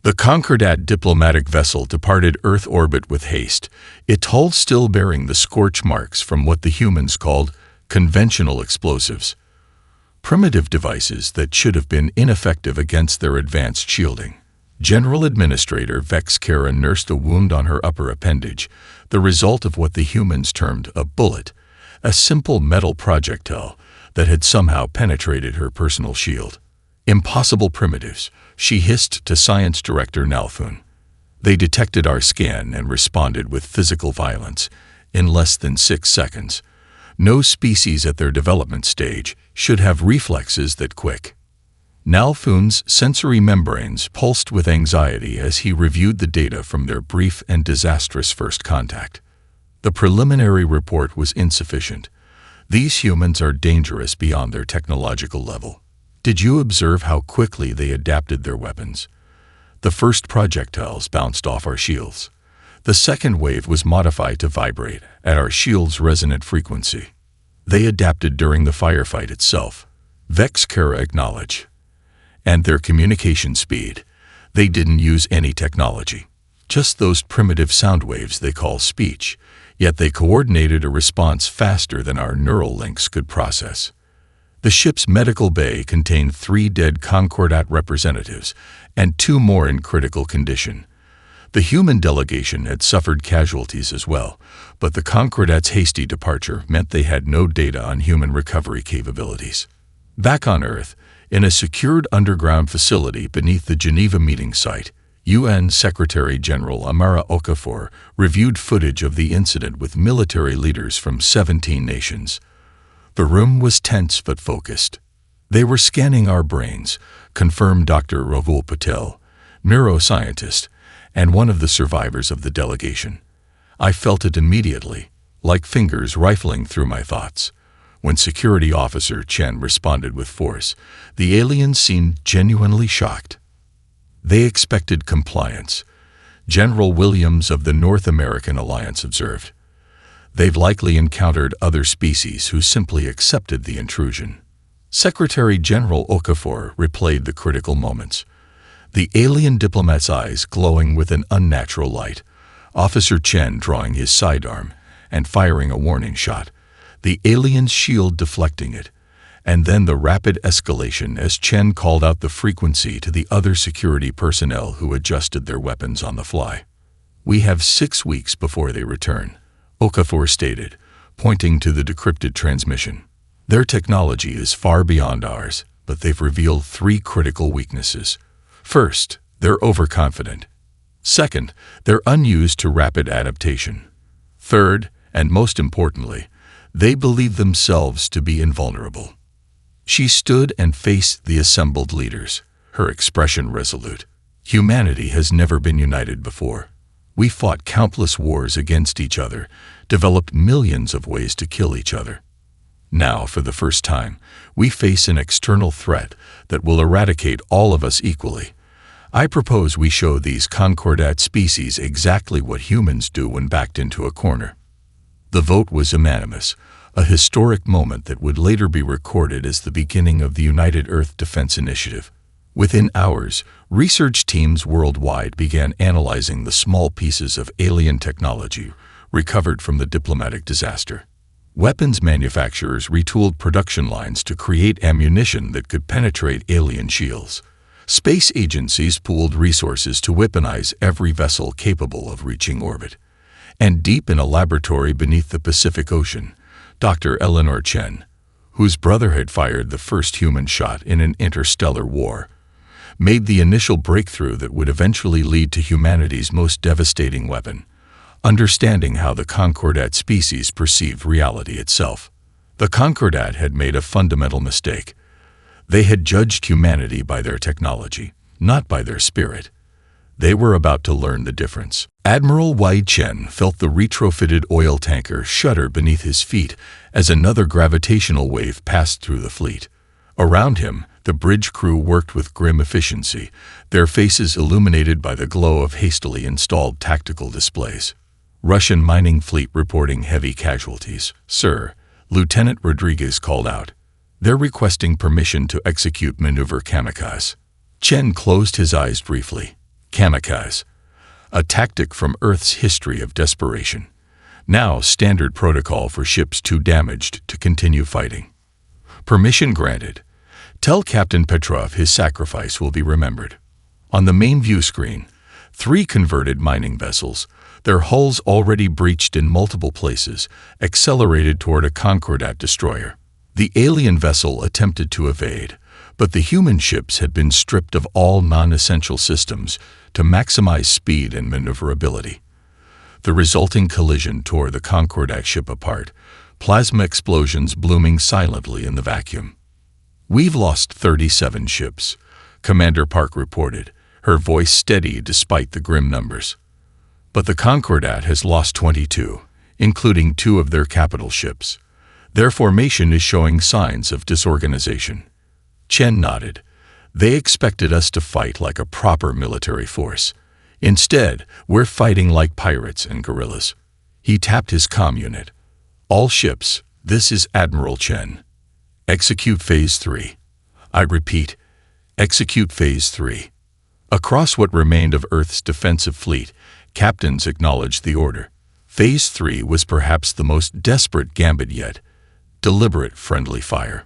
The Concordat diplomatic vessel departed Earth orbit with haste, its hull still bearing the scorch marks from what the humans called conventional explosives, primitive devices that should have been ineffective against their advanced shielding. General Administrator Vex Kara nursed a wound on her upper appendage, the result of what the humans termed a bullet, a simple metal projectile that had somehow penetrated her personal shield. Impossible primitives, she hissed to Science Director Nalfun. They detected our scan and responded with physical violence in less than 6 seconds. No species at their development stage should have reflexes that quick. Nalfun's sensory membranes pulsed with anxiety as he reviewed the data from their brief and disastrous first contact. The preliminary report was insufficient. These humans are dangerous beyond their technological level. Did you observe how quickly they adapted their weapons? The first projectiles bounced off our shields. The second wave was modified to vibrate at our shield's resonant frequency. They adapted during the firefight itself, Vex Kara acknowledged. And their communication speed. They didn't use any technology. Just those primitive sound waves they call speech, yet they coordinated a response faster than our neural links could process. The ship's medical bay contained 3 dead Concordat representatives and 2 more in critical condition. The human delegation had suffered casualties as well, but the Concordat's hasty departure meant they had no data on human recovery capabilities. Back on Earth, in a secured underground facility beneath the Geneva meeting site, UN Secretary-General Amara Okafor reviewed footage of the incident with military leaders from 17 nations. The room was tense but focused. They were scanning our brains, confirmed Dr. Ravul Patel, neuroscientist, and one of the survivors of the delegation. I felt it immediately, like fingers rifling through my thoughts. When Security Officer Chen responded with force, the aliens seemed genuinely shocked. They expected compliance, General Williams of the North American Alliance observed. They've likely encountered other species who simply accepted the intrusion. Secretary General Okafor replayed the critical moments. The alien diplomat's eyes glowing with an unnatural light, Officer Chen drawing his sidearm and firing a warning shot, the alien's shield deflecting it, and then the rapid escalation as Chen called out the frequency to the other security personnel who adjusted their weapons on the fly. We have 6 weeks before they return, Okafor stated, pointing to the decrypted transmission. Their technology is far beyond ours, but they've revealed 3 critical weaknesses. First, they're overconfident. Second, they're unused to rapid adaptation. Third, and most importantly, they believe themselves to be invulnerable. She stood and faced the assembled leaders, her expression resolute. Humanity has never been united before. We fought countless wars against each other, developed millions of ways to kill each other. Now, for the first time, we face an external threat that will eradicate all of us equally. I propose we show these Concordat species exactly what humans do when backed into a corner. The vote was unanimous, a historic moment that would later be recorded as the beginning of the United Earth Defense Initiative. Within hours, research teams worldwide began analyzing the small pieces of alien technology recovered from the diplomatic disaster. Weapons manufacturers retooled production lines to create ammunition that could penetrate alien shields. Space agencies pooled resources to weaponize every vessel capable of reaching orbit. And deep in a laboratory beneath the Pacific Ocean, Dr. Eleanor Chen, whose brother had fired the first human shot in an interstellar war, made the initial breakthrough that would eventually lead to humanity's most devastating weapon, understanding how the Concordat species perceived reality itself. The Concordat had made a fundamental mistake. They had judged humanity by their technology, not by their spirit. They were about to learn the difference. Admiral Wei Chen felt the retrofitted oil tanker shudder beneath his feet as another gravitational wave passed through the fleet. Around him, the bridge crew worked with grim efficiency, their faces illuminated by the glow of hastily installed tactical displays. Russian mining fleet reporting heavy casualties. "Sir," Lieutenant Rodriguez called out. "They're requesting permission to execute maneuver kamikaze." Chen closed his eyes briefly. kamikaze, a tactic from Earth's history of desperation. Now standard protocol for ships too damaged to continue fighting. Permission granted. Tell Captain Petrov his sacrifice will be remembered. On the main view screen, 3 converted mining vessels, their hulls already breached in multiple places, accelerated toward a Concordat destroyer. The alien vessel attempted to evade, but the human ships had been stripped of all non-essential systems to maximize speed and maneuverability. The resulting collision tore the Concordat ship apart, plasma explosions blooming silently in the vacuum. "We've lost 37 ships," Commander Park reported, her voice steady despite the grim numbers. "But the Concordat has lost 22, including 2 of their capital ships. Their formation is showing signs of disorganization." Chen nodded. "They expected us to fight like a proper military force. Instead, we're fighting like pirates and guerrillas." He tapped his comm unit. "All ships, this is Admiral Chen. Execute Phase 3. I repeat, execute Phase 3. Across what remained of Earth's defensive fleet, captains acknowledged the order. Phase 3 was perhaps the most desperate gambit yet. Deliberate friendly fire.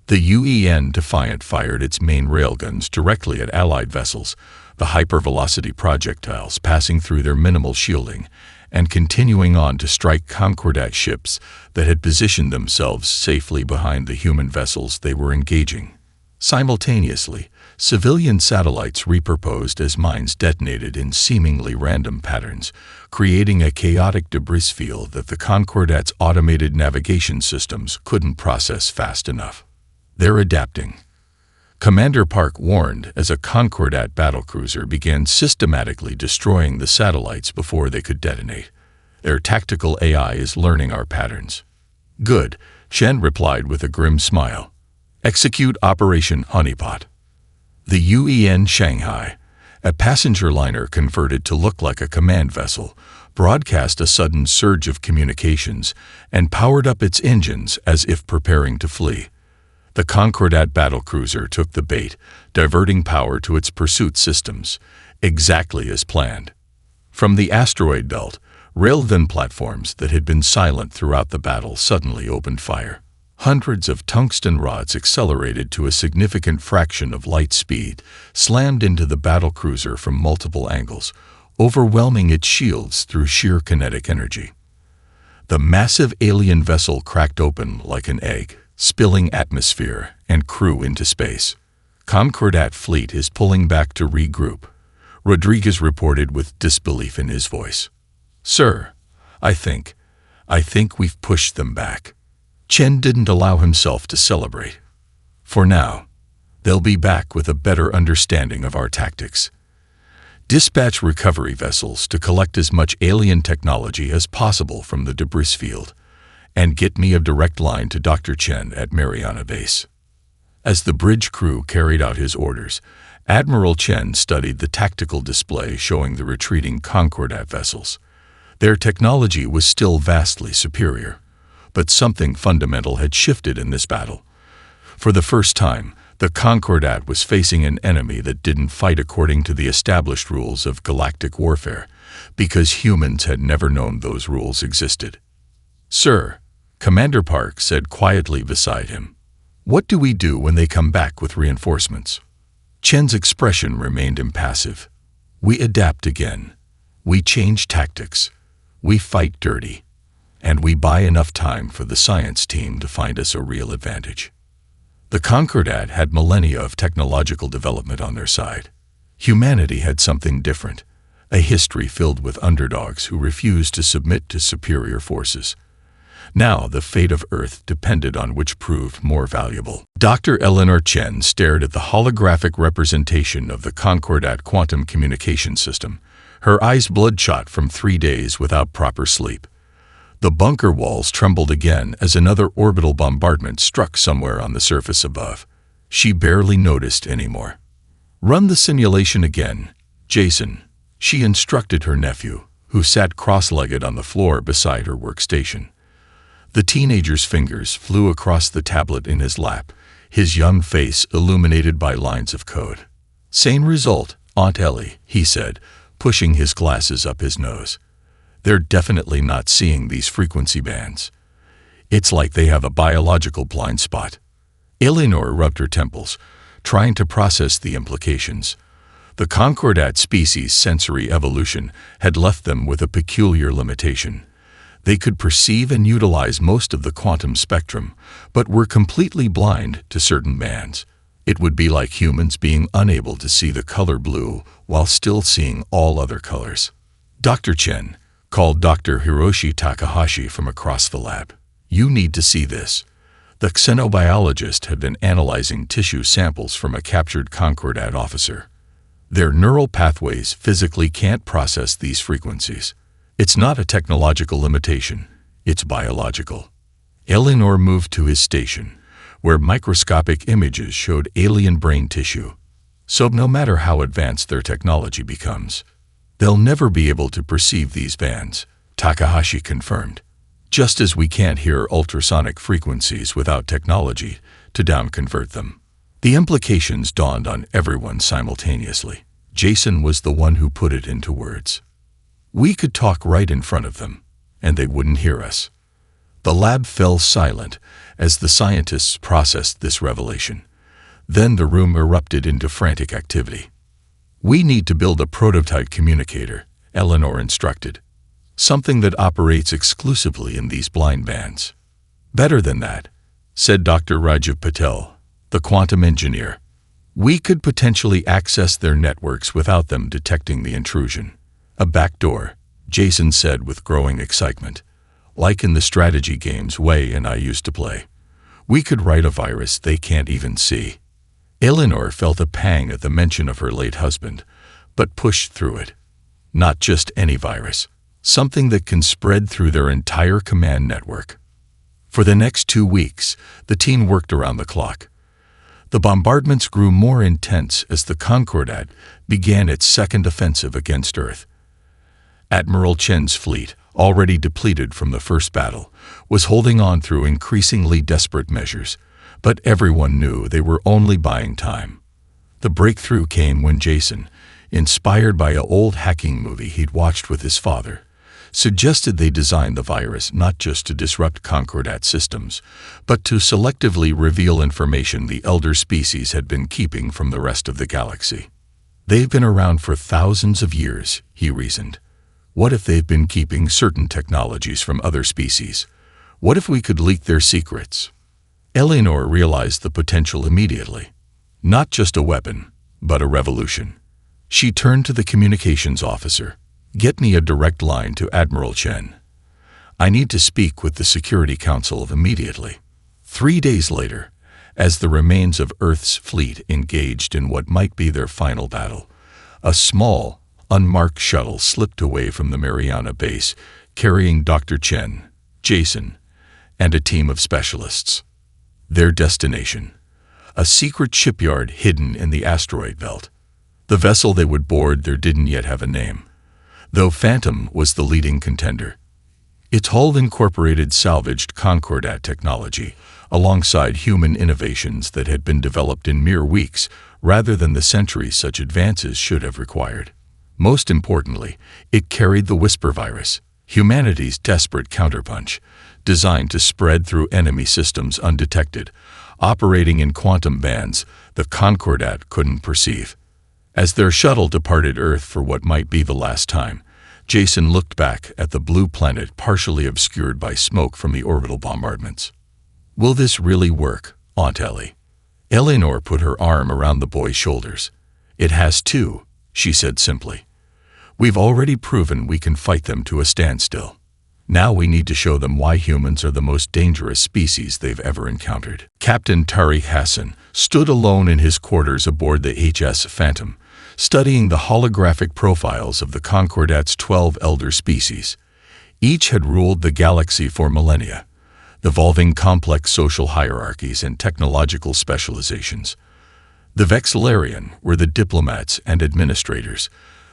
The UEN Defiant fired its main railguns directly at Allied vessels, the hypervelocity projectiles passing through their minimal shielding and continuing on to strike Concordat ships that had positioned themselves safely behind the human vessels they were engaging. Simultaneously, civilian satellites repurposed as mines detonated in seemingly random patterns, creating a chaotic debris field that the Concordat's automated navigation systems couldn't process fast enough. "They're adapting," Commander Park warned as a Concordat battlecruiser began systematically destroying the satellites before they could detonate. "Their tactical AI is learning our patterns." "Good," Chen replied with a grim smile. "Execute Operation Honeypot." The UEN Shanghai, a passenger liner converted to look like a command vessel, broadcast a sudden surge of communications and powered up its engines as if preparing to flee. The Concordat battlecruiser took the bait, diverting power to its pursuit systems, exactly as planned. From the asteroid belt, railgun platforms that had been silent throughout the battle suddenly opened fire. Hundreds of tungsten rods accelerated to a significant fraction of light speed, slammed into the battlecruiser from multiple angles, overwhelming its shields through sheer kinetic energy. The massive alien vessel cracked open like an egg, spilling atmosphere and crew into space. "Concordat fleet is pulling back to regroup," Rodriguez reported with disbelief in his voice. "Sir, I think we've pushed them back." Chen didn't allow himself to celebrate. "For now, they'll be back with a better understanding of our tactics. Dispatch recovery vessels to collect as much alien technology as possible from the debris field, and get me a direct line to Dr. Chen at Mariana Base." As the bridge crew carried out his orders, Admiral Chen studied the tactical display showing the retreating Concordat vessels. Their technology was still vastly superior, but something fundamental had shifted in this battle. For the first time, the Concordat was facing an enemy that didn't fight according to the established rules of galactic warfare, because humans had never known those rules existed. "Sir," Commander Park said quietly beside him, "what do we do when they come back with reinforcements?" Chen's expression remained impassive. "We adapt again. We change tactics. We fight dirty. And we buy enough time for the science team to find us a real advantage." The Concordat had millennia of technological development on their side. Humanity had something different, a history filled with underdogs who refused to submit to superior forces. Now the fate of Earth depended on which proved more valuable. Dr. Eleanor Chen stared at the holographic representation of the Concordat quantum communication system, her eyes bloodshot from 3 days without proper sleep. The bunker walls trembled again as another orbital bombardment struck somewhere on the surface above. She barely noticed anymore. "Run the simulation again, Jason," she instructed her nephew, who sat cross-legged on the floor beside her workstation. The teenager's fingers flew across the tablet in his lap, his young face illuminated by lines of code. "Same result, Aunt Ellie, he said, pushing his glasses up his nose. They're definitely not seeing these frequency bands. It's like they have a biological blind spot. Eleanor rubbed her temples, trying to process the implications. The Concordat species' sensory evolution had left them with a peculiar limitation. They could perceive and utilize most of the quantum spectrum, but were completely blind to certain bands. It would be like humans being unable to see the color blue while still seeing all other colors. Dr. Chen called Dr. Hiroshi Takahashi from across the lab. You need to see this. The xenobiologist had been analyzing tissue samples from a captured Concordat officer. Their neural pathways physically can't process these frequencies. It's not a technological limitation, it's biological. Eleanor moved to his station, where microscopic images showed alien brain tissue. So no matter how advanced their technology becomes, they'll never be able to perceive these bands, Takahashi confirmed. Just as we can't hear ultrasonic frequencies without technology to downconvert them. The implications dawned on everyone simultaneously. Jason was the one who put it into words. We could talk right in front of them, and they wouldn't hear us. The lab fell silent as the scientists processed this revelation. Then the room erupted into frantic activity. We need to build a prototype communicator, Eleanor instructed. Something that operates exclusively in these blind bands. Better than that, said Dr. Rajiv Patel, the quantum engineer. We could potentially access their networks without them detecting the intrusion. A backdoor, Jason said with growing excitement. Like in the strategy games Wei and I used to play. We could write a virus they can't even see. Eleanor felt a pang at the mention of her late husband, but pushed through it. Not just any virus. Something that can spread through their entire command network. For the next 2 weeks, the team worked around the clock. The bombardments grew more intense as the Concordat began its second offensive against Earth. Admiral Chen's fleet, already depleted from the first battle, was holding on through increasingly desperate measures, but everyone knew they were only buying time. The breakthrough came when Jason, inspired by an old hacking movie he'd watched with his father, suggested they design the virus not just to disrupt Concordat systems, but to selectively reveal information the elder species had been keeping from the rest of the galaxy. They've been around for thousands of years, he reasoned. What if they've been keeping certain technologies from other species? What if we could leak their secrets? Eleanor realized the potential immediately. Not just a weapon, but a revolution. She turned to the communications officer. Get me a direct line to Admiral Chen. I need to speak with the Security Council immediately. 3 days later, as the remains of Earth's fleet engaged in what might be their final battle, a small, unmarked shuttle slipped away from the Mariana base, carrying Dr. Chen, Jason, and a team of specialists. Their destination, a secret shipyard hidden in the asteroid belt. The vessel they would board there didn't yet have a name, though Phantom was the leading contender. Its hull incorporated salvaged Concordat technology, alongside human innovations that had been developed in mere weeks rather than the centuries such advances should have required. Most importantly, it carried the Whisper virus, humanity's desperate counterpunch, designed to spread through enemy systems undetected, operating in quantum bands the Concordat couldn't perceive. As their shuttle departed Earth for what might be the last time, Jason looked back at the blue planet partially obscured by smoke from the orbital bombardments. Will this really work, Aunt Ellie? Eleanor put her arm around the boy's shoulders. It has too, she said simply. We've already proven we can fight them to a standstill. Now we need to show them why humans are the most dangerous species they've ever encountered. Captain Tariq Hassan stood alone in his quarters aboard the HS Phantom, studying the holographic profiles of the Concordat's 12 elder species. Each had ruled the galaxy for millennia, evolving complex social hierarchies and technological specializations. The Vexillarian were the diplomats and administrators,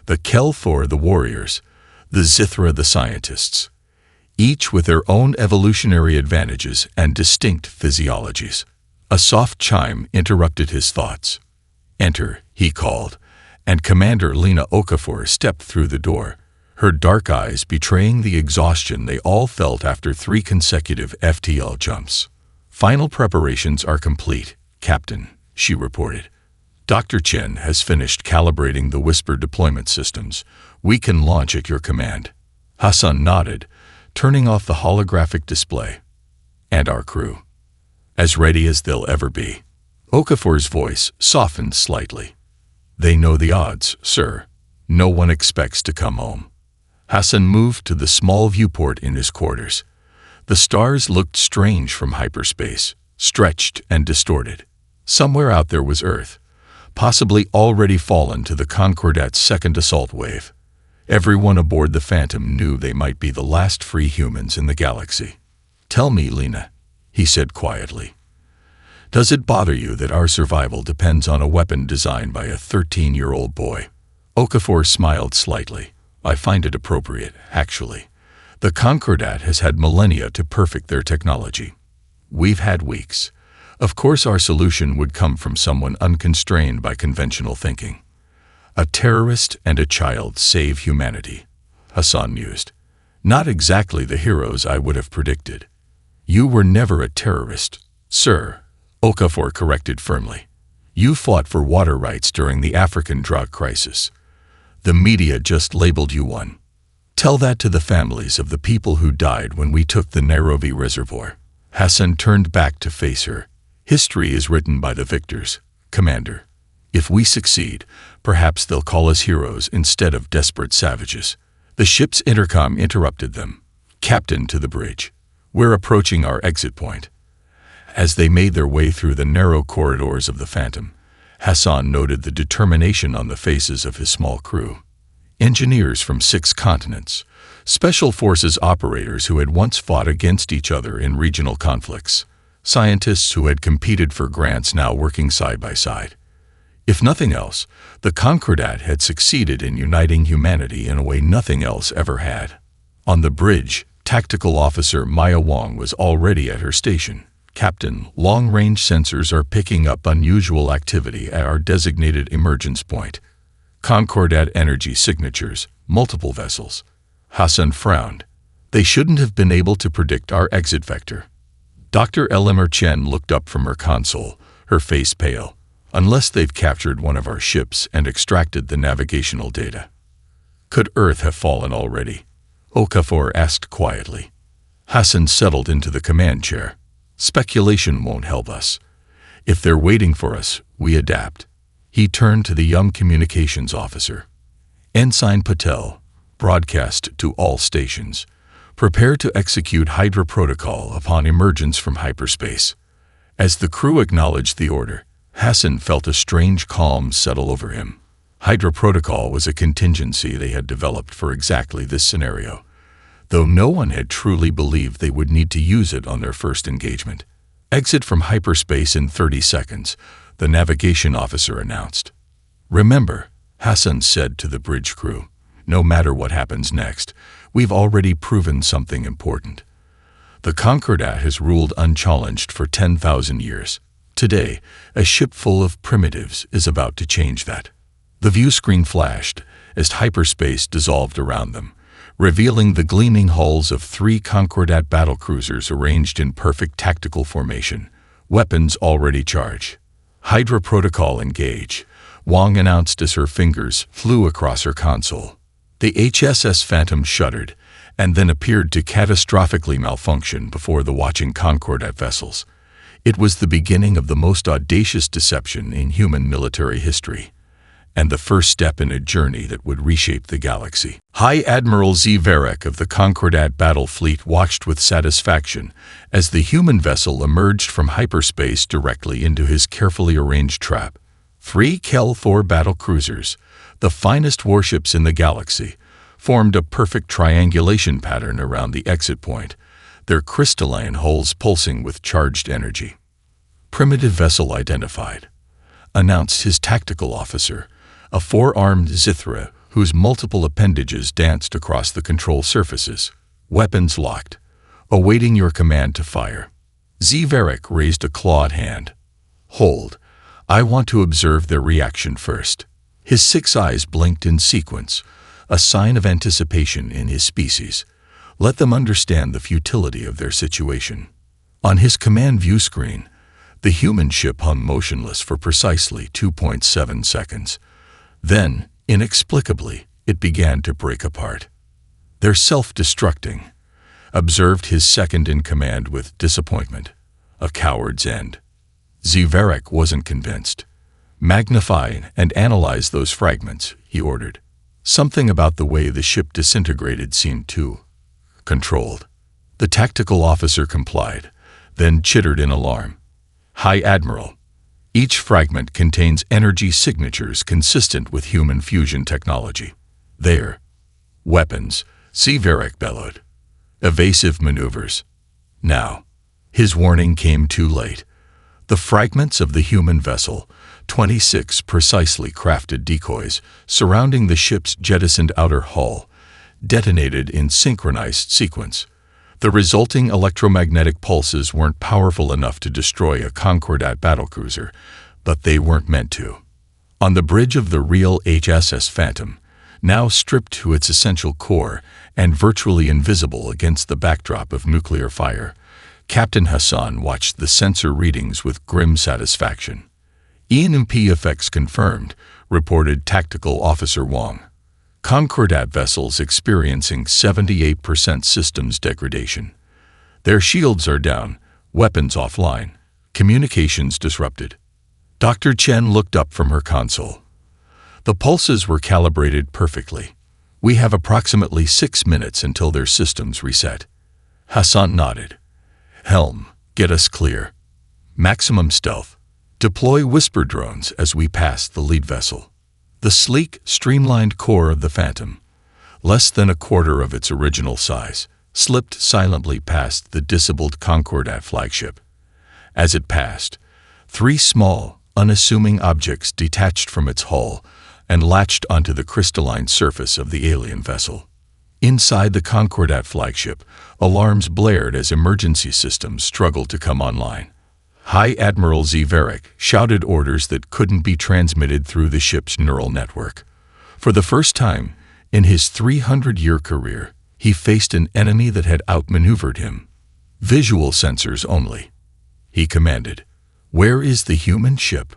the Kelthor the warriors, the Zithra the scientists, each with their own evolutionary advantages and distinct physiologies. A soft chime interrupted his thoughts. Enter, he called, and Commander Lena Okafor stepped through the door, her dark eyes betraying the exhaustion they all felt after 3 consecutive FTL jumps. "Final preparations are complete, Captain," she reported. "Dr. Chen has finished calibrating the Whisper deployment systems. We can launch at your command." Hassan nodded, turning off the holographic display. "And our crew? As ready as they'll ever be." Okafor's voice softened slightly. "They know the odds, sir. No one expects to come home." Hassan moved to the small viewport in his quarters. The stars looked strange from hyperspace, stretched and distorted. Somewhere out there was Earth, possibly already fallen to the Concordat's second assault wave. Everyone aboard the Phantom knew they might be the last free humans in the galaxy. "Tell me, Lena," he said quietly, "does it bother you that our survival depends on a weapon designed by a 13-year-old boy?" Okafor smiled slightly. "I find it appropriate, actually. The Concordat has had millennia to perfect their technology. We've had weeks. Of course our solution would come from someone unconstrained by conventional thinking. A terrorist and a child save humanity," Hassan mused. "Not exactly the heroes I would have predicted." "You were never a terrorist, sir," Okafor corrected firmly. "You fought for water rights during the African drug crisis. The media just labeled you one. Tell that to the families of the people who died when we took the Nairobi Reservoir." Hassan turned back to face her. "History is written by the victors, Commander. If we succeed, perhaps they'll call us heroes instead of desperate savages." The ship's intercom interrupted them. "Captain, to the bridge. We're approaching our exit point." As they made their way through the narrow corridors of the Phantom, Hassan noted the determination on the faces of his small crew. Engineers from 6 continents, special forces operators who had once fought against each other in regional conflicts, scientists who had competed for grants now working side by side. If nothing else, the Concordat had succeeded in uniting humanity in a way nothing else ever had. On the bridge, Tactical Officer Maya Wong was already at her station. "Captain, long-range sensors are picking up unusual activity at our designated emergence point. Concordat energy signatures, multiple vessels." Hassan frowned. "They shouldn't have been able to predict our exit vector." Dr. Elimer Chen looked up from her console, her face pale. "Unless they've captured one of our ships and extracted the navigational data." "Could Earth have fallen already?" Okafor asked quietly. Hassan settled into the command chair. "Speculation won't help us. If they're waiting for us, we adapt." He turned to the young communications officer. "Ensign Patel, broadcast to all stations. Prepare to execute Hydra Protocol upon emergence from hyperspace." As the crew acknowledged the order, Hassan felt a strange calm settle over him. Hydra Protocol was a contingency they had developed for exactly this scenario, though no one had truly believed they would need to use it on their first engagement. "Exit from hyperspace in 30 seconds, the navigation officer announced. "Remember," Hassan said to the bridge crew, "no matter what happens next, we've already proven something important. The Concordat has ruled unchallenged for 10,000 years. Today, a ship full of primitives is about to change that." The view screen flashed as hyperspace dissolved around them, revealing the gleaming hulls of 3 Concordat battlecruisers arranged in perfect tactical formation, weapons already charged. "Hydra Protocol engage," Wong announced as her fingers flew across her console. The HSS Phantom shuddered, and then appeared to catastrophically malfunction before the watching Concordat vessels. It was the beginning of the most audacious deception in human military history, and the first step in a journey that would reshape the galaxy. High Admiral Z. Varek of the Concordat battle fleet watched with satisfaction as the human vessel emerged from hyperspace directly into his carefully arranged trap. 3 Kel-Thor battle cruisers, the finest warships in the galaxy, formed a perfect triangulation pattern around the exit point, their crystalline hulls pulsing with charged energy. "Primitive vessel identified," announced his tactical officer, a 4-armed Zithra whose multiple appendages danced across the control surfaces. "Weapons locked, awaiting your command to fire." Z. Varek raised a clawed hand. "Hold. I want to observe their reaction first." His 6 eyes blinked in sequence, a sign of anticipation in his species. Let them understand the futility of their situation. On his command view screen, the human ship hung motionless for precisely 2.7 seconds. Then, inexplicably, it began to break apart. "They're self-destructing," observed his second-in-command with disappointment. "A coward's end." Zverek wasn't convinced. "Magnify and analyze those fragments," he ordered. Something about the way the ship disintegrated seemed too controlled. The tactical officer complied, then chittered in alarm. "High Admiral, each fragment contains energy signatures consistent with human fusion technology. They're weapons," Zverek bellowed. "Evasive maneuvers." Now, his warning came too late. The fragments of the human vessel, 26 precisely crafted decoys surrounding the ship's jettisoned outer hull, detonated in synchronized sequence. The resulting electromagnetic pulses weren't powerful enough to destroy a Concordat battlecruiser, but they weren't meant to. On the bridge of the real HSS Phantom, now stripped to its essential core and virtually invisible against the backdrop of nuclear fire, Captain Hassan watched the sensor readings with grim satisfaction. "EMP effects confirmed," reported Tactical Officer Wong. "Concordat vessels experiencing 78% systems degradation. Their shields are down, weapons offline, communications disrupted." Dr. Chen looked up from her console. The pulses were calibrated perfectly. "We have approximately 6 minutes until their systems reset." Hassan nodded. "Helm, get us clear. Maximum stealth. Deploy whisper drones as we pass the lead vessel." The sleek, streamlined core of the Phantom, less than a quarter of its original size, slipped silently past the disabled Concordat flagship. As it passed, 3 small, unassuming objects detached from its hull and latched onto the crystalline surface of the alien vessel. Inside the Concordat flagship, alarms blared as emergency systems struggled to come online. High Admiral Zverek shouted orders that couldn't be transmitted through the ship's neural network. For the first time in his 300-year career, he faced an enemy that had outmaneuvered him. "Visual sensors only," he commanded. "Where is the human ship?"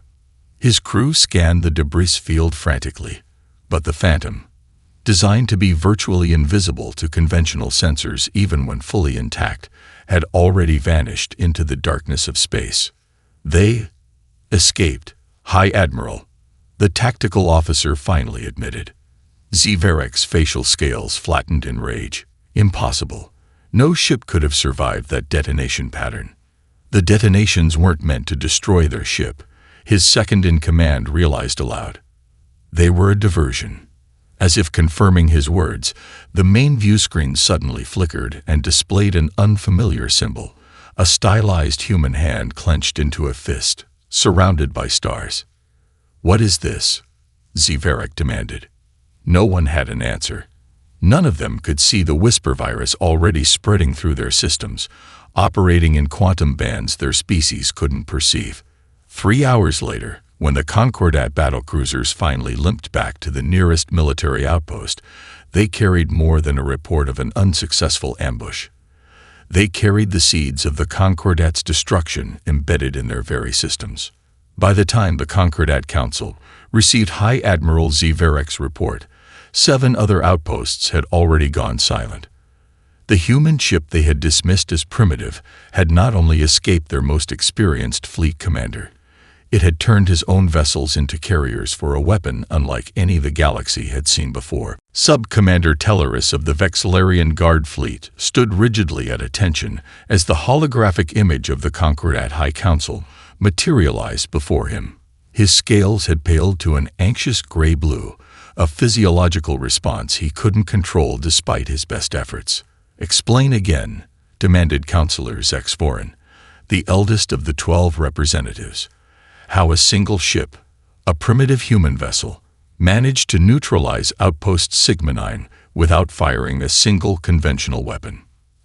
His crew scanned the debris field frantically, but the Phantom, designed to be virtually invisible to conventional sensors even when fully intact, had already vanished into the darkness of space. "They escaped, High Admiral," the tactical officer finally admitted. Zverek's facial scales flattened in rage. "Impossible. No ship could have survived that detonation pattern." "The detonations weren't meant to destroy their ship," his second-in-command realized aloud. "They were a diversion." As if confirming his words, the main view screen suddenly flickered and displayed an unfamiliar symbol, a stylized human hand clenched into a fist, surrounded by stars. "What is this?" Zverek demanded. No one had an answer. None of them could see the whisper virus already spreading through their systems, operating in quantum bands their species couldn't perceive. 3 hours later, when the Concordat battlecruisers finally limped back to the nearest military outpost, they carried more than a report of an unsuccessful ambush. They carried the seeds of the Concordat's destruction embedded in their very systems. By the time the Concordat Council received High Admiral Zverek's report, 7 other outposts had already gone silent. The human ship they had dismissed as primitive had not only escaped their most experienced fleet commander, it had turned his own vessels into carriers for a weapon unlike any the galaxy had seen before. Sub-Commander Telleris of the Vexillarian Guard Fleet stood rigidly at attention as the holographic image of the Concordat High Council materialized before him. His scales had paled to an anxious gray-blue, a physiological response he couldn't control despite his best efforts. "Explain again," demanded Counselor Zexforin, the eldest of the 12 representatives, "how a single ship, a primitive human vessel, managed to neutralize Outpost Sigma 9 without firing a single conventional weapon."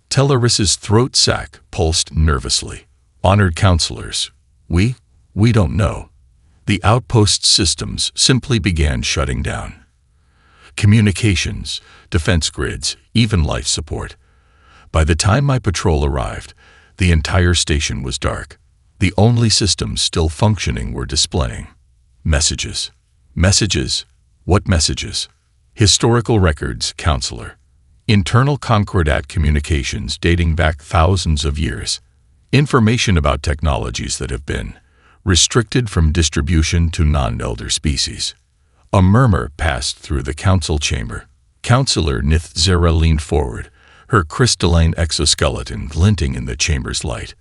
Telleris's throat sac pulsed nervously. "Honored counselors, we don't know." The outpost systems simply began shutting down. Communications, defense grids, even life support. By the time my patrol arrived, the entire station was dark. The only systems still functioning were displaying messages. Messages? What messages? Historical records, Counselor. Internal Concordat communications dating back thousands of years. Information about technologies that have been restricted from distribution to non-elder species. A murmur passed through the council chamber. Counselor Nithzera leaned forward, her crystalline exoskeleton glinting in the chamber's light.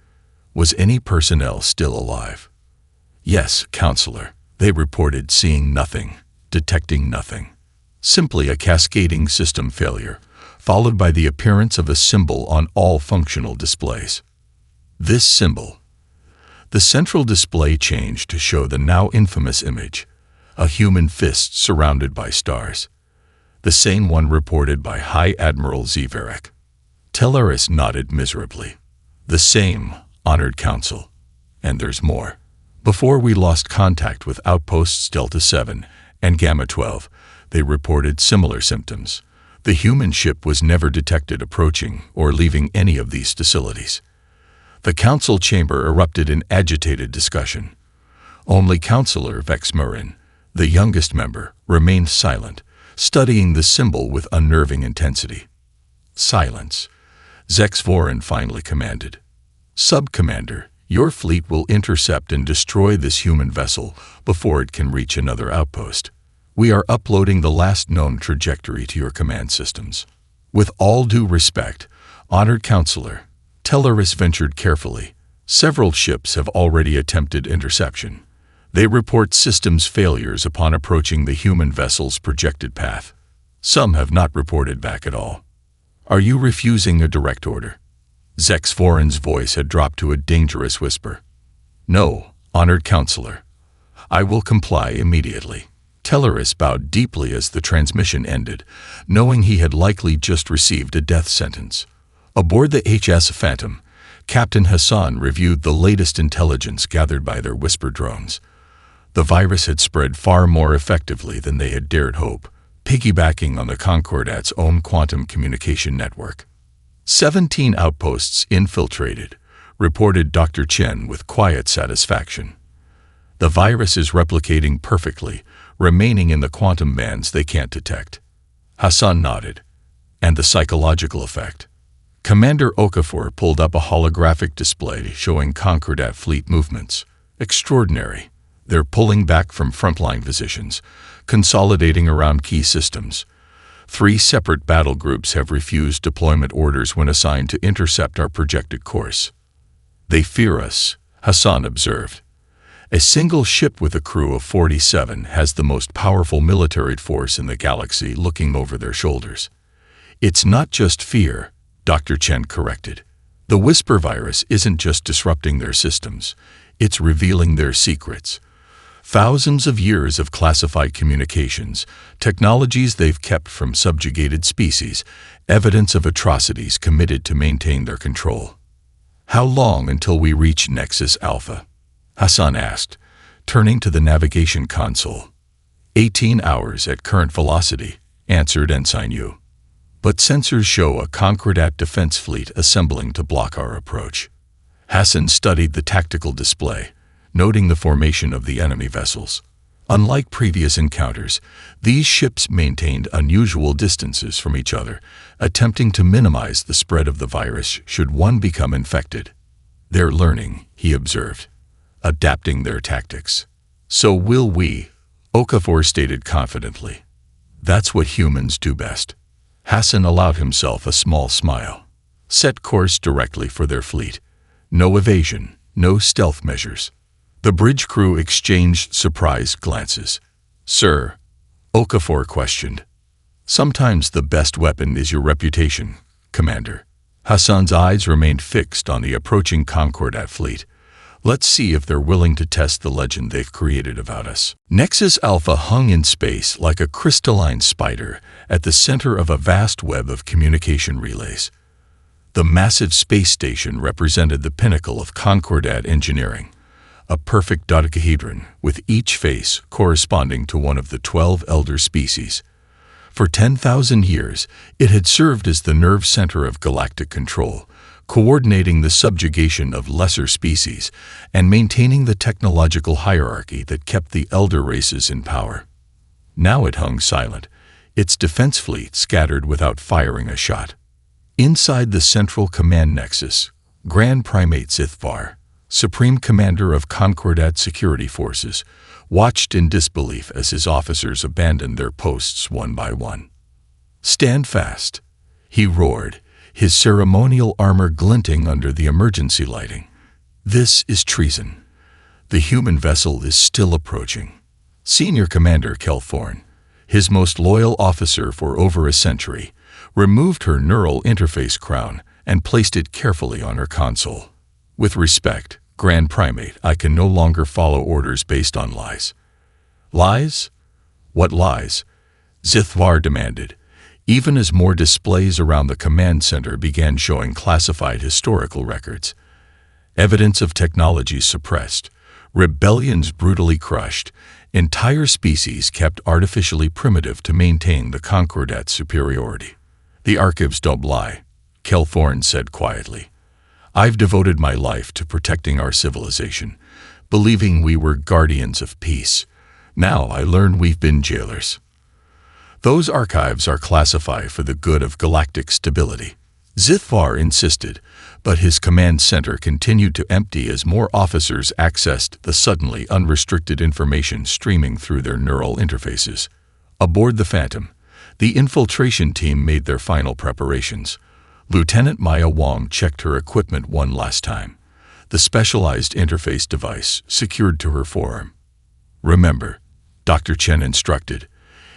Was any personnel still alive? Yes, Counselor. They reported seeing nothing, detecting nothing. Simply a cascading system failure, followed by the appearance of a symbol on all functional displays. This symbol. The central display changed to show the now infamous image, a human fist surrounded by stars. The same one reported by High Admiral Zverek. Teleris nodded miserably. The same, Honored Council. And there's more. Before we lost contact with outposts Delta 7 and Gamma 12, they reported similar symptoms. The human ship was never detected approaching or leaving any of these facilities. The council chamber erupted in agitated discussion. Only Counselor Vexmurin, the youngest member, remained silent, studying the symbol with unnerving intensity. Silence. Zexvorin finally commanded. Sub-Commander, your fleet will intercept and destroy this human vessel before it can reach another outpost. We are uploading the last known trajectory to your command systems. With all due respect, Honored Counselor, Teleris ventured carefully. Several ships have already attempted interception. They report systems failures upon approaching the human vessel's projected path. Some have not reported back at all. Are you refusing a direct order? Zexvorin's voice had dropped to a dangerous whisper. No, Honored Counselor. I will comply immediately. Teleris bowed deeply as the transmission ended, knowing he had likely just received a death sentence. Aboard the HS Phantom, Captain Hassan reviewed the latest intelligence gathered by their whisper drones. The virus had spread far more effectively than they had dared hope, piggybacking on the Concordat's own quantum communication network. 17 outposts infiltrated, reported Dr. Chen with quiet satisfaction. The virus is replicating perfectly, remaining in the quantum bands they can't detect. Hassan nodded. And the psychological effect. Commander Okafor pulled up a holographic display showing Concordat fleet movements. Extraordinary. They're pulling back from frontline positions, consolidating around key systems. 3 separate battle groups have refused deployment orders when assigned to intercept our projected course. They fear us, Hassan observed. A single ship with a crew of 47 has the most powerful military force in the galaxy looking over their shoulders. It's not just fear, Dr. Chen corrected. The Whisper virus isn't just disrupting their systems, it's revealing their secrets. Thousands of years of classified communications, technologies they've kept from subjugated species, evidence of atrocities committed to maintain their control. How long until we reach Nexus Alpha? Hassan asked, turning to the navigation console. 18 hours at current velocity, answered Ensign Yu. But sensors show a Concordat defense fleet assembling to block our approach. Hassan studied the tactical display, noting the formation of the enemy vessels. Unlike previous encounters, these ships maintained unusual distances from each other, attempting to minimize the spread of the virus should one become infected. They're learning, he observed, adapting their tactics. So will we, Okafor stated confidently. That's what humans do best. Hassan allowed himself a small smile. Set course directly for their fleet. No evasion, no stealth measures. The bridge crew exchanged surprised glances. Sir, Okafor questioned. Sometimes the best weapon is your reputation, Commander. Hassan's eyes remained fixed on the approaching Concordat fleet. Let's see if they're willing to test the legend they've created about us. Nexus Alpha hung in space like a crystalline spider at the center of a vast web of communication relays. The massive space station represented the pinnacle of Concordat engineering, a perfect dodecahedron with each face corresponding to one of the 12 elder species. For 10,000 years, it had served as the nerve center of galactic control, coordinating the subjugation of lesser species and maintaining the technological hierarchy that kept the elder races in power. Now it hung silent, its defense fleet scattered without firing a shot. Inside the central command nexus, Grand Primate HFY, Supreme Commander of Concordat Security Forces, watched in disbelief as his officers abandoned their posts one by one. "Stand fast," he roared, his ceremonial armor glinting under the emergency lighting. "This is treason. The human vessel is still approaching." Senior Commander Kelthorne, his most loyal officer for over a century, removed her neural interface crown and placed it carefully on her console. "With respect, Grand Primate, I can no longer follow orders based on lies." "Lies? What lies?" HFY demanded, even as more displays around the command center began showing classified historical records. Evidence of technology suppressed, rebellions brutally crushed, entire species kept artificially primitive to maintain the Concordat superiority. "The archives don't lie," Kelthorne said quietly. "I've devoted my life to protecting our civilization, believing we were guardians of peace. Now I learn we've been jailers." "Those archives are classified for the good of galactic stability," HFY insisted, but his command center continued to empty as more officers accessed the suddenly unrestricted information streaming through their neural interfaces. Aboard the Phantom, the infiltration team made their final preparations. Lieutenant Maya Wong checked her equipment one last time, the specialized interface device secured to her forearm. "Remember," Dr. Chen instructed,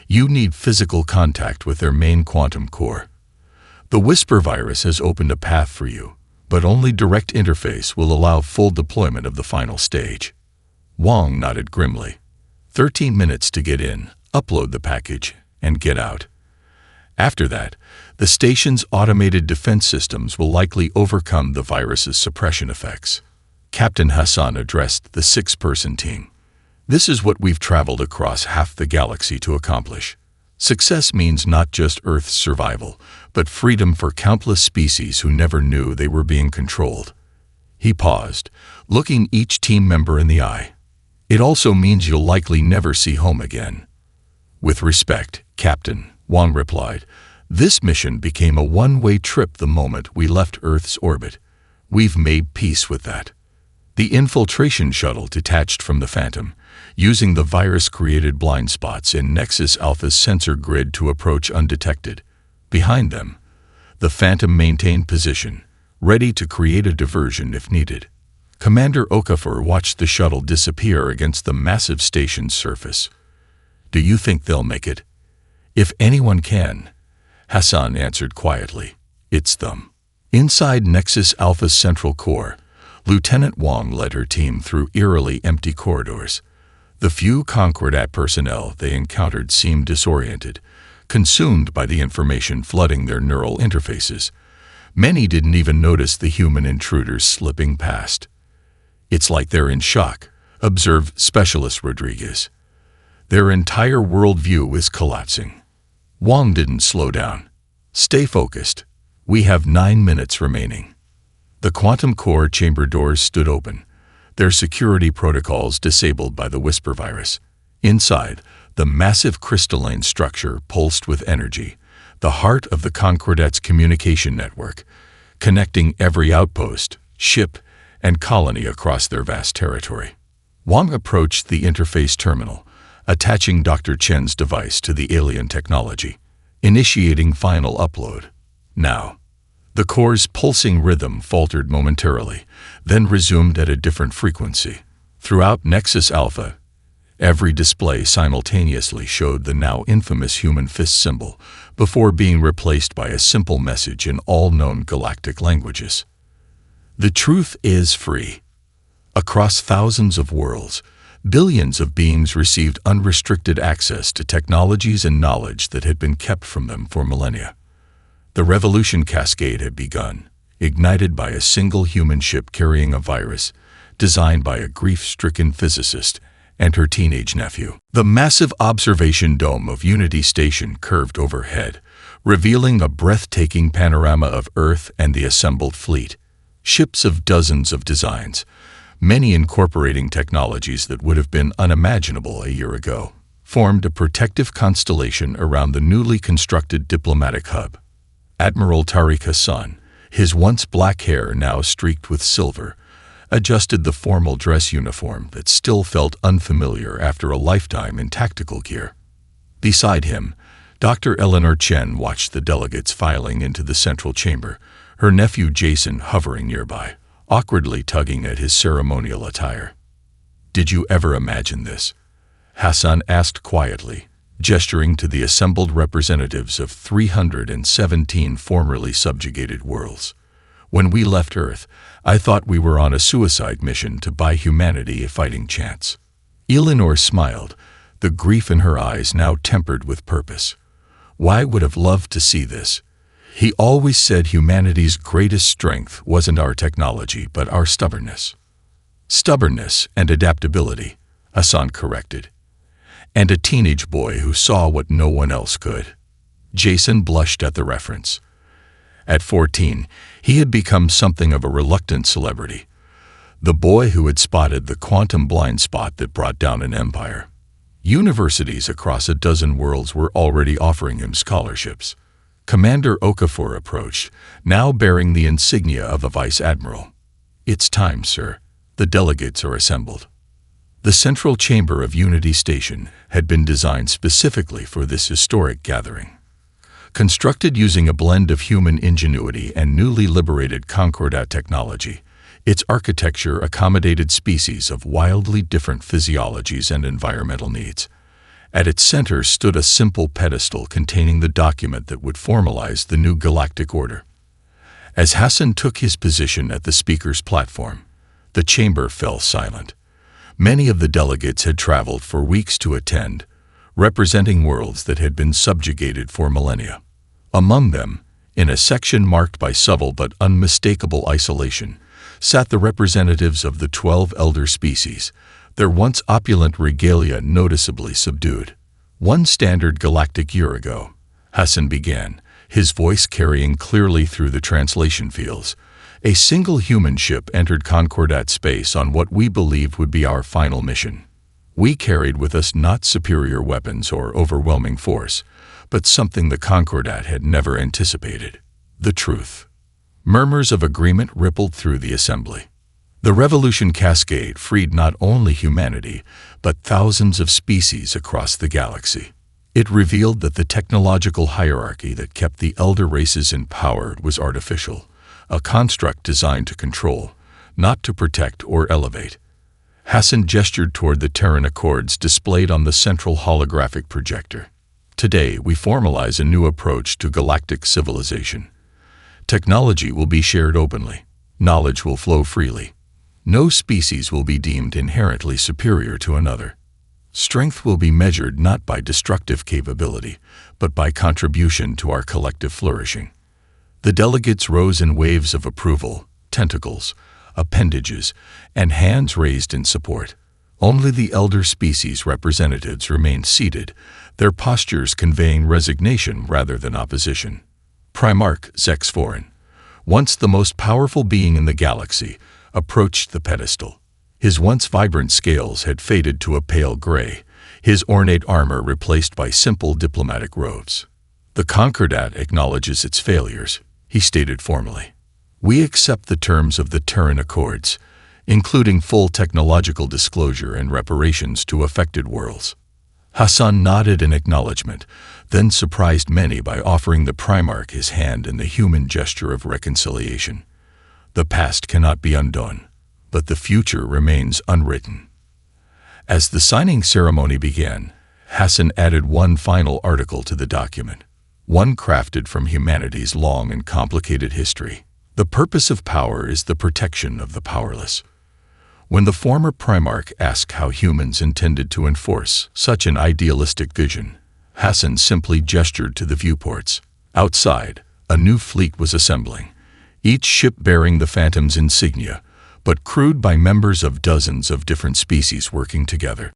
"you need physical contact with their main quantum core. The Whisper virus has opened a path for you, but only direct interface will allow full deployment of the final stage." Wong nodded grimly. 13 minutes to get in, upload the package, and get out. After that, the station's automated defense systems will likely overcome the virus's suppression effects. Captain Hassan addressed the 6-person team. "This is what we've traveled across half the galaxy to accomplish. Success means not just Earth's survival, but freedom for countless species who never knew they were being controlled." He paused, looking each team member in the eye. "It also means you'll likely never see home again." "With respect, Captain," Wong replied, "this mission became a one-way trip the moment we left Earth's orbit. We've made peace with that." The infiltration shuttle detached from the Phantom, using the virus-created blind spots in Nexus Alpha's sensor grid to approach undetected. Behind them, the Phantom maintained position, ready to create a diversion if needed. Commander Okafor watched the shuttle disappear against the massive station's surface. "Do you think they'll make it?" "If anyone can," Hassan answered quietly, "it's them." Inside Nexus Alpha's central core, Lieutenant Wong led her team through eerily empty corridors. The few Concordat personnel they encountered seemed disoriented, consumed by the information flooding their neural interfaces. Many didn't even notice the human intruders slipping past. "It's like they're in shock," observed Specialist Rodriguez. "Their entire worldview is collapsing." Wong didn't slow down. "Stay focused. We have 9 minutes remaining." The quantum core chamber doors stood open, their security protocols disabled by the Whisper virus. Inside, the massive crystalline structure pulsed with energy, the heart of the Concordat's communication network, connecting every outpost, ship, and colony across their vast territory. Wong approached the interface terminal, attaching Dr. Chen's device to the alien technology, initiating final upload. Now, the core's pulsing rhythm faltered momentarily, then resumed at a different frequency. Throughout Nexus Alpha, every display simultaneously showed the now infamous human fist symbol, before being replaced by a simple message in all known galactic languages. "The truth is free." Across thousands of worlds, billions of beings received unrestricted access to technologies and knowledge that had been kept from them for millennia. The revolution cascade had begun, ignited by a single human ship carrying a virus, designed by a grief-stricken physicist and her teenage nephew. The massive observation dome of Unity Station curved overhead, revealing a breathtaking panorama of Earth and the assembled fleet. Ships of dozens of designs, many incorporating technologies that would have been unimaginable a year ago, formed a protective constellation around the newly constructed diplomatic hub. Admiral Tariq Hassan, his once black hair now streaked with silver, adjusted the formal dress uniform that still felt unfamiliar after a lifetime in tactical gear. Beside him, Dr. Eleanor Chen watched the delegates filing into the central chamber, her nephew Jason hovering nearby, awkwardly tugging at his ceremonial attire. "Did you ever imagine this?" Hassan asked quietly, gesturing to the assembled representatives of 317 formerly subjugated worlds. "When we left Earth, I thought we were on a suicide mission to buy humanity a fighting chance." Eleanor smiled, the grief in her eyes now tempered with purpose. "Why would have loved to see this? He always said humanity's greatest strength wasn't our technology, but our stubbornness." "Stubbornness and adaptability," Hassan corrected. "And a teenage boy who saw what no one else could." Jason blushed at the reference. At 14, he had become something of a reluctant celebrity, the boy who had spotted the quantum blind spot that brought down an empire. Universities across a dozen worlds were already offering him scholarships. Commander Okafor approached, now bearing the insignia of a vice admiral. "It's time, sir. The delegates are assembled." The central chamber of Unity Station had been designed specifically for this historic gathering. Constructed using a blend of human ingenuity and newly liberated Concordat technology, its architecture accommodated species of wildly different physiologies and environmental needs. At its center stood a simple pedestal containing the document that would formalize the new galactic order. As Hassan took his position at the speaker's platform, the chamber fell silent. Many of the delegates had traveled for weeks to attend, representing worlds that had been subjugated for millennia. Among them, in a section marked by subtle but unmistakable isolation, sat the representatives of the 12 elder species, their once opulent regalia noticeably subdued. "One standard galactic year ago," Hassan began, his voice carrying clearly through the translation fields, "a single human ship entered Concordat space on what we believed would be our final mission. We carried with us not superior weapons or overwhelming force, but something the Concordat had never anticipated: the truth." Murmurs of agreement rippled through the assembly. The revolution cascade freed not only humanity, but thousands of species across the galaxy. It revealed that the technological hierarchy that kept the elder races in power was artificial, a construct designed to control, not to protect or elevate. Hassan gestured toward the Terran Accords displayed on the central holographic projector. "Today, we formalize a new approach to galactic civilization. Technology will be shared openly. Knowledge will flow freely. No species will be deemed inherently superior to another. Strength will be measured not by destructive capability, but by contribution to our collective flourishing." The delegates rose in waves of approval, tentacles, appendages, and hands raised in support. Only the elder species representatives remained seated, their postures conveying resignation rather than opposition. Primarch Zexforin, once the most powerful being in the galaxy, approached the pedestal. His once vibrant scales had faded to a pale gray, his ornate armor replaced by simple diplomatic robes. "The Concordat acknowledges its failures," he stated formally. "We accept the terms of the Terran Accords, including full technological disclosure and reparations to affected worlds." Hassan nodded in acknowledgement, then surprised many by offering the Primarch his hand in the human gesture of reconciliation. "The past cannot be undone, but the future remains unwritten." As the signing ceremony began, Hassan added one final article to the document, one crafted from humanity's long and complicated history. "The purpose of power is the protection of the powerless." When the former Primarch asked how humans intended to enforce such an idealistic vision, Hassan simply gestured to the viewports. Outside, a new fleet was assembling, each ship bearing the Phantom's insignia, but crewed by members of dozens of different species working together.